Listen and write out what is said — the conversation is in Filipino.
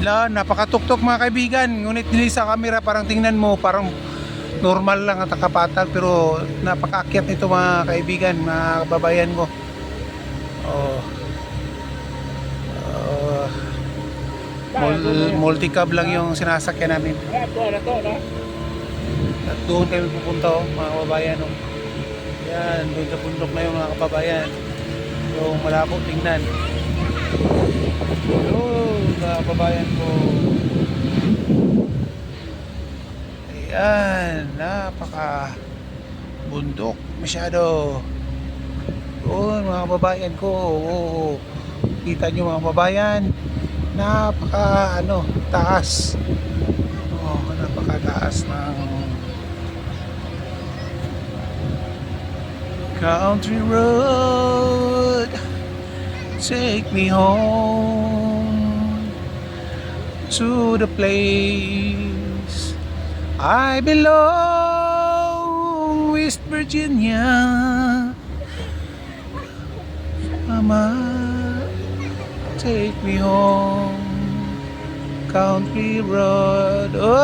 Napakatuktok mga kaibigan. Ngunit dili sa camera parang tingnan mo parang normal lang at kapatag, pero napakaakyat nito mga kaibigan, mga kababayan ko. Oh. Multi-cab lang yung sinasakyan namin. At doon kami pupunta mga kababayan. Yan, doon sa bundok na yung mga kababayan. Yung malabo tingnan. Mga kababayan ko. Ayan, napaka bundok masyado. Doon mga kababayan ko. Kita nyo mga kababayan, napaka taas. Napakataas ng country road. Take me home to the place I belong, West Virginia. Mama, take me home, country road. Up.